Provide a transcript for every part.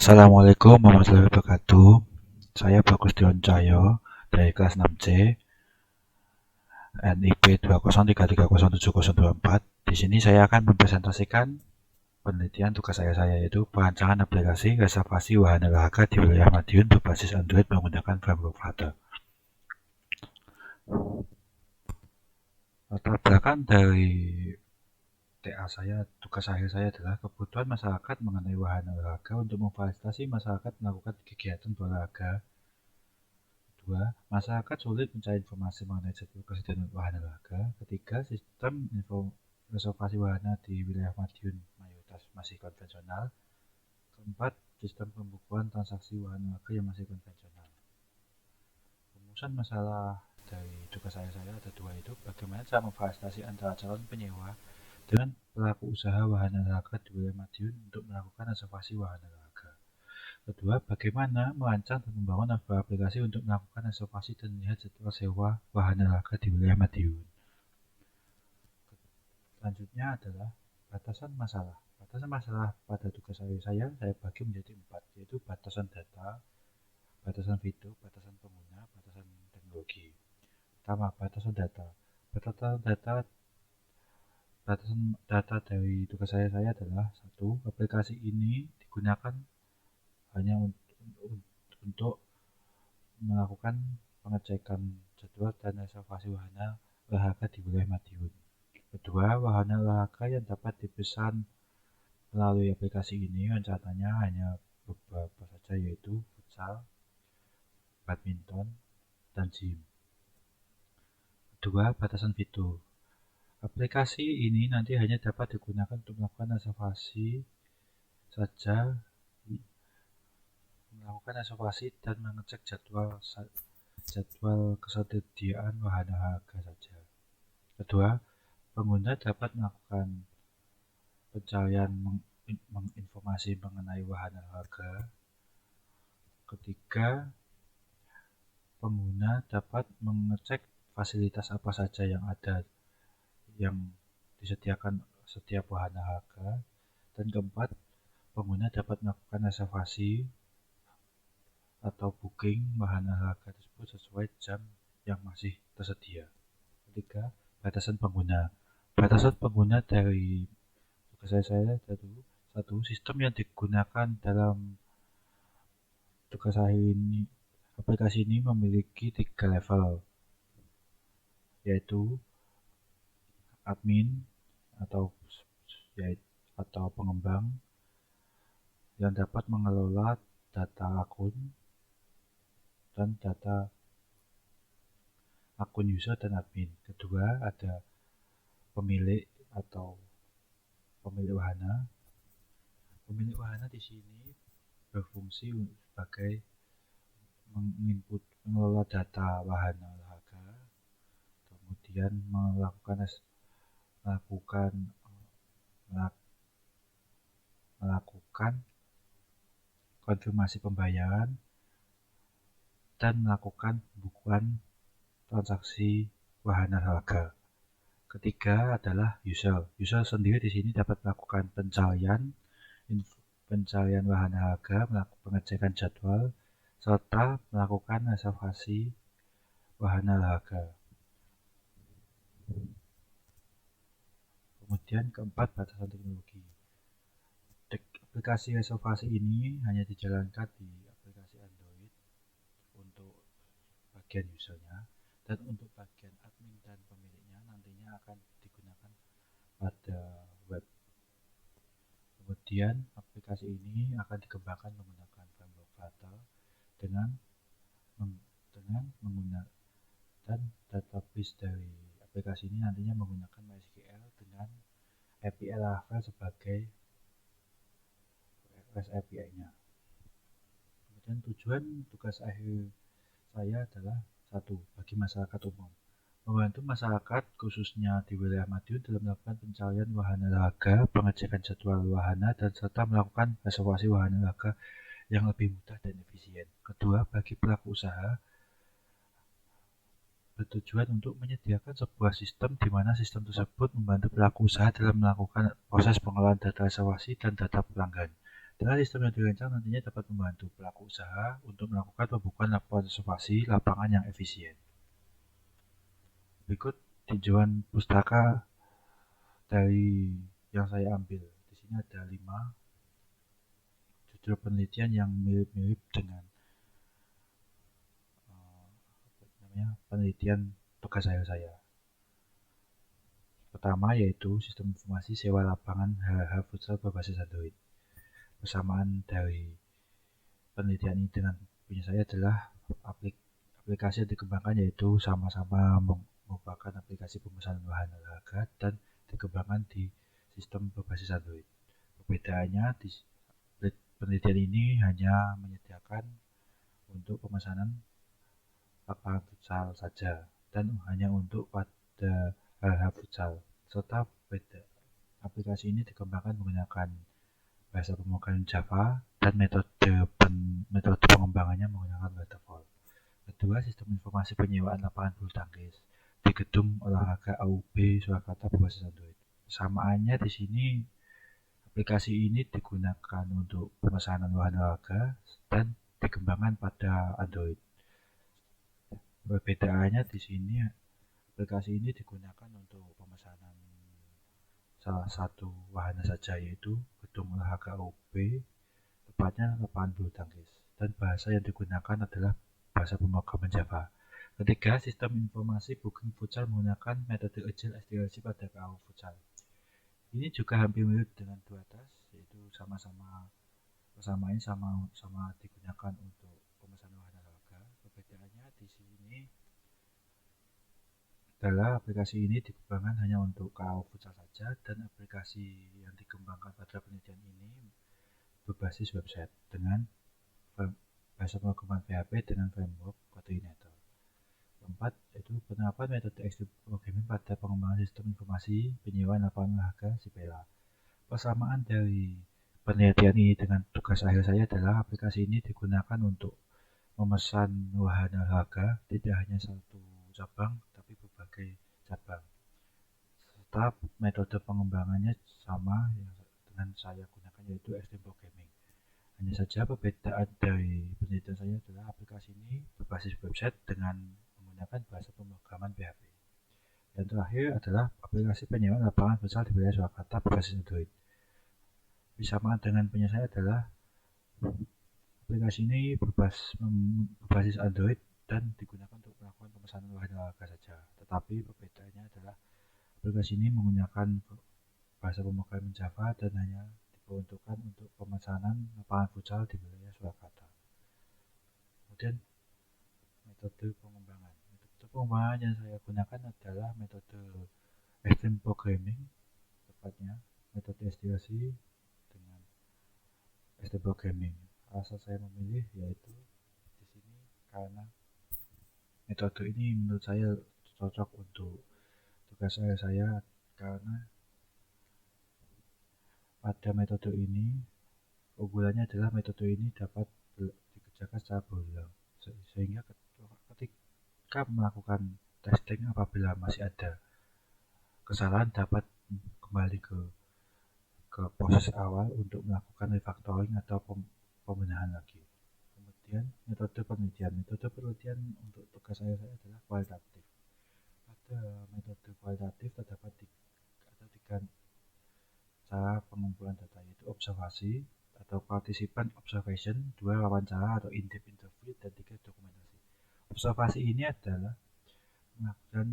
Assalamualaikum warahmatullahi wabarakatuh. Saya Bagus Dion Cahyo dari kelas 6C NIP 203307024. Di sini saya akan mempresentasikan penelitian tugas saya yaitu perancangan aplikasi reservasi wahana olahraga di wilayah Madiun berbasis Android menggunakan framework Flutter. Latar belakang dari tugas akhir saya adalah kebutuhan masyarakat mengenai wahana olahraga untuk memfasilitasi masyarakat melakukan kegiatan berolahraga. Kedua, masyarakat sulit mencari informasi mengenai jadwal kesediaan wahana olahraga. Ketiga, sistem reservasi wahana di wilayah Madiun mayoritas masih konvensional. Keempat, sistem pembukuan transaksi wahana olahraga yang masih konvensional. Rumusan masalah dari tugas saya ada dua, itu bagaimana cara memfasilitasi antara calon penyewa dengan pelaku usaha wahana olahraga di wilayah Madiun untuk melakukan reservasi wahana olahraga. Kedua, bagaimana merancang dan membangun aplikasi untuk melakukan reservasi dan melihat jadwal sewa wahana olahraga di wilayah Madiun. Selanjutnya adalah batasan masalah. Batasan masalah pada tugas saya bagi menjadi 4, yaitu batasan data, batasan fitur, batasan pengguna, batasan teknologi. Pertama, batasan data. Batasan data dari tugas saya adalah 1. Aplikasi ini digunakan hanya untuk melakukan pengecekan jadwal dan reservasi wahana olahraga di wilayah Madiun. Kedua, wahana olahraga yang dapat dipesan melalui aplikasi ini rencananya hanya beberapa saja, yaitu futsal, badminton, dan gym. Kedua, batasan fitur. Aplikasi ini nanti hanya dapat digunakan untuk melakukan reservasi saja, dan mengecek jadwal kesediaan wahana olahraga saja. Kedua, pengguna dapat melakukan pencarian menginformasi mengenai wahana olahraga. Ketiga, pengguna dapat mengecek fasilitas apa saja yang ada yang disediakan setiap wahana olahraga. Dan keempat, pengguna dapat melakukan reservasi atau booking wahana olahraga tersebut sesuai jam yang masih tersedia. Ketiga, batasan pengguna. Batasan pengguna dari tugas saya yaitu 1. Sistem yang digunakan dalam tugas saya ini, aplikasi ini memiliki 3 level, yaitu admin atau pengembang yang dapat mengelola data akun dan data akun user dan admin. Kedua, ada pemilik atau pemilik wahana. Pemilik wahana di sini berfungsi sebagai mengelola data wahana olahraga, kemudian melakukan konfirmasi pembayaran dan melakukan pembukuan transaksi wahana olahraga. Ketiga adalah user. User sendiri di sini dapat melakukan pencarian wahana olahraga, melakukan pengecekan jadwal, serta melakukan reservasi wahana olahraga. Kemudian keempat, batasan teknologi. Aplikasi reservasi ini hanya dijalankan di aplikasi Android untuk bagian usernya, dan untuk bagian admin dan pemiliknya nantinya akan digunakan pada web. Kemudian aplikasi ini akan dikembangkan menggunakan framework Flutter dengan menggunakan, dan database dari aplikasi ini nantinya menggunakan MySQL dengan API Laravel sebagai REST API-nya. Kemudian tujuan tugas akhir saya adalah 1. Bagi masyarakat umum, membantu masyarakat khususnya di wilayah Madiun dalam melakukan pencarian wahana olahraga, pengecekan jadwal wahana, dan serta melakukan reservasi wahana olahraga yang lebih mudah dan efisien. Kedua, bagi pelaku usaha, bertujuan untuk menyediakan sebuah sistem di mana sistem tersebut membantu pelaku usaha dalam melakukan proses pengelolaan data reservasi dan data pelanggan. Dengan sistem yang dirancang nantinya dapat membantu pelaku usaha untuk melakukan pembukaan konservasi lapangan yang efisien. Berikut tinjauan pustaka dari yang saya ambil. Di sini ada 5 judul penelitian yang mirip-mirip dengan penelitian tugas saya. Pertama yaitu sistem informasi sewa lapangan HH futsal berbasis Android. Persamaan dari penelitian ini dengan punya saya adalah aplikasi yang dikembangkan yaitu sama-sama merupakan aplikasi pemesanan bahan olahraga dan dikembangkan di sistem berbasis Android. Perbedaannya di penelitian ini hanya menyediakan untuk pemesanan lapangan futsal saja dan hanya untuk pada HH futsal, serta beda aplikasi ini dikembangkan menggunakan bahasa pemrograman Java dan metode pengembangannya menggunakan waterfall. Kedua, sistem informasi penyewaan lapangan bulu tangkis di gedung olahraga AUB Surakarta berbasis Android. Samaannya di sini aplikasi ini digunakan untuk pemesanan wahana olahraga dan dikembangkan pada Android. Perbedaannya di sini aplikasi ini digunakan untuk pemesanan salah satu wahana saja yaitu gedung olahraga AUB, tepatnya lapangan bulu tangkis, dan bahasa yang digunakan adalah bahasa pemrograman Java. Ketiga, sistem informasi booking futsal menggunakan metode agile estimasi pada KAU futsal. Ini juga hampir mirip dengan dua atas, yaitu sama-sama digunakan untuk pemesanan wahana olahraga. Perbedaannya di sini adalah aplikasi ini dikembangkan hanya untuk KAU futsal saja dan aplikasi yang dikembangkan pada penelitian ini berbasis website dengan bahasa pemrograman PHP dengan framework koordinator. Keempat, yaitu penerapan metode Extreme Programming pada pengembangan sistem informasi penyewaan lapangan olahraga (SIPELA). Persamaan dari penelitian ini dengan tugas akhir saya adalah aplikasi ini digunakan untuk memesan wahana olahraga tidak hanya satu cabang, tapi berbagai cabang. Serta metode pengembangannya sama yang dengan saya gunakan yaitu Extreme Programming. Hanya saja perbedaan dari penelitian saya adalah aplikasi ini berbasis website dengan menggunakan bahasa pemrograman PHP. Yang terakhir adalah aplikasi penyewaan lapangan futsal di wilayah Surakarta berbasis Android. Persamaan dengan punya saya adalah aplikasi ini berbasis Android dan digunakan untuk melakukan pemesanan wahana olahraga saja. Tetapi perbedaannya adalah aplikasi ini menggunakan bahasa pemrograman Java dan hanya diperuntukkan untuk pemesanan lapangan futsal di wilayah Surakarta. Kemudian metode pengembangan. Metode pengembangan yang saya gunakan adalah metode Extreme Programming, tepatnya metode estimasi dengan Extreme Programming. Alasan saya memilih yaitu di sini karena metode ini menurut saya cocok untuk tugas saya karena pada metode ini unggulannya adalah metode ini dapat dikerjakan secara berulang sehingga ketika melakukan testing apabila masih ada kesalahan dapat kembali ke proses awal untuk melakukan refactoring atau pembenahan lagi. Kemudian metode penelitian untuk tugas saya adalah kualitatif. Pada metode kualitatif terdapat tiga cara pengumpulan data, yaitu observasi atau participant observation, 2 wawancara atau in-depth interview, dan 3 dokumentasi. Observasi ini adalah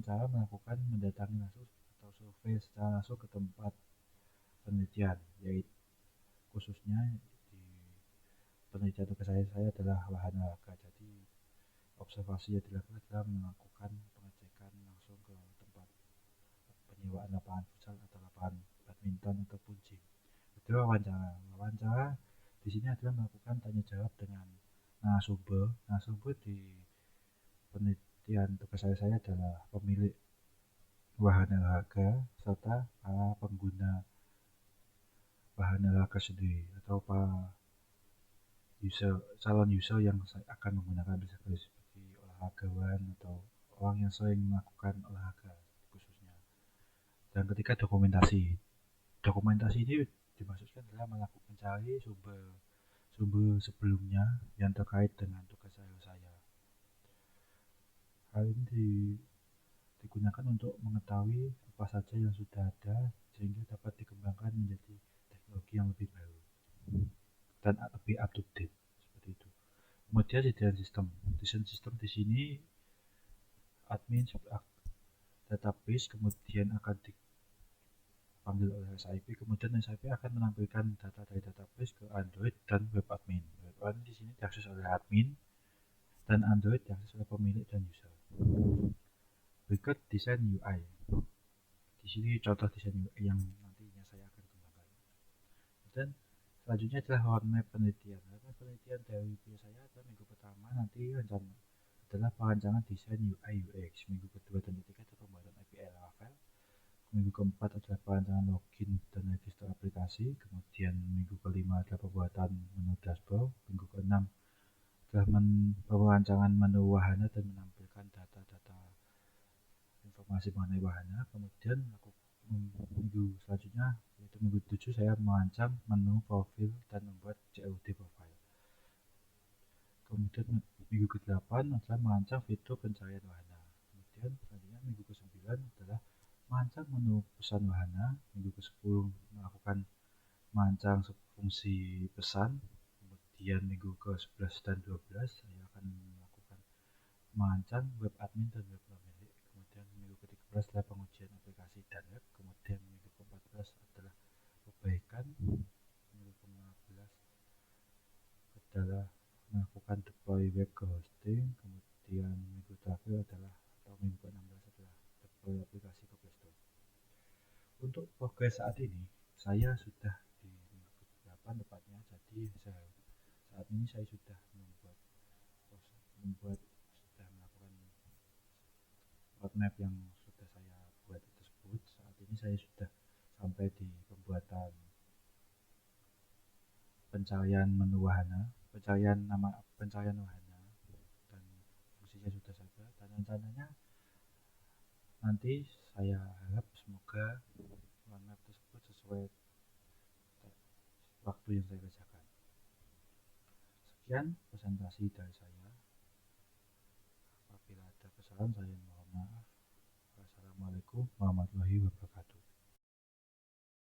cara melakukan mendatangi langsung atau survei secara langsung ke tempat penelitian, yaitu khususnya di penelitian tugas saya adalah wahana olahraga. Jadi observasi yang dilakukan adalah melakukan pengecekan langsung ke tempat penyewaan lapangan futsal atau lapangan badminton ataupun gym. Kedua, wawancara di sini adalah melakukan tanya jawab dengan narasumber di penelitian tugas saya adalah pemilik wahana olahraga serta para pengguna wahana olahraga sendiri atau para calon user yang akan menggunakan seperti olahragawan atau orang yang sering melakukan olahraga khususnya. Dan ketiga, dokumentasi ini dimaksudkan adalah mencari sumber sebelumnya yang terkait dengan tugas saya. Hal ini digunakan untuk mengetahui apa saja yang sudah ada sehingga dapat dikembangkan menjadi teknologi yang lebih baru dan lebih up to date seperti itu. Kemudian desain sistem di sini admin database kemudian akan dipanggil oleh SIP, kemudian SIP akan menampilkan data dari database ke Android dan web admin. Web admin di sini diakses oleh admin dan Android diakses oleh pemilik dan user. Berikut desain UI. Di sini contoh desain UI yang nantinya saya akan kembangkan. Dan selanjutnya adalah roadmap penelitian. Roadmap penelitian dari saya adalah minggu pertama nanti rencana adalah perancangan desain UI UX. Minggu kedua dan ketiga adalah pembuatan API Laravel. Minggu keempat adalah perancangan login dan register aplikasi. Kemudian minggu kelima adalah pembuatan menu dashboard. Minggu keenam adalah perancangan menu wahana dan menampilkan data-data informasi mengenai wahana. Kemudian minggu selanjutnya yaitu minggu 7 saya merancang menu profil dan membuat COD profile. Kemudian minggu ke-8 adalah merancang fitur pencarian wahana. Kemudian selanjutnya minggu ke-9 adalah merancang menu pesan wahana. Minggu ke-10 merancang fungsi pesan. Kemudian minggu ke-11 dan 12 saya akan merancang web admin dan web pemilik. Kemudian minggu ke-13 adalah pengujian aplikasi dan web. Kemudian minggu ke-14 adalah perbaikan. Minggu ke-15 adalah melakukan deploy web ke hosting. Kemudian minggu terakhir adalah minggu ke-16 adalah deploy aplikasi ke Play Store. Untuk progres saat ini saya sudah di minggu ke-8 tepatnya, jadi saat ini saya sudah melakukan roadmap yang sudah saya buat tersebut. Saat ini saya sudah sampai di pembuatan pencarian menu wahana, pencarian wahana, dan fungsinya sudah ada. Dan rencananya nanti saya harap semoga roadmap tersebut sesuai waktu yang saya kerjakan. Sekian presentasi dari saya. Apabila ada kesalahan saya mohon maaf. Wassalamualaikum warahmatullahi wabarakatuh.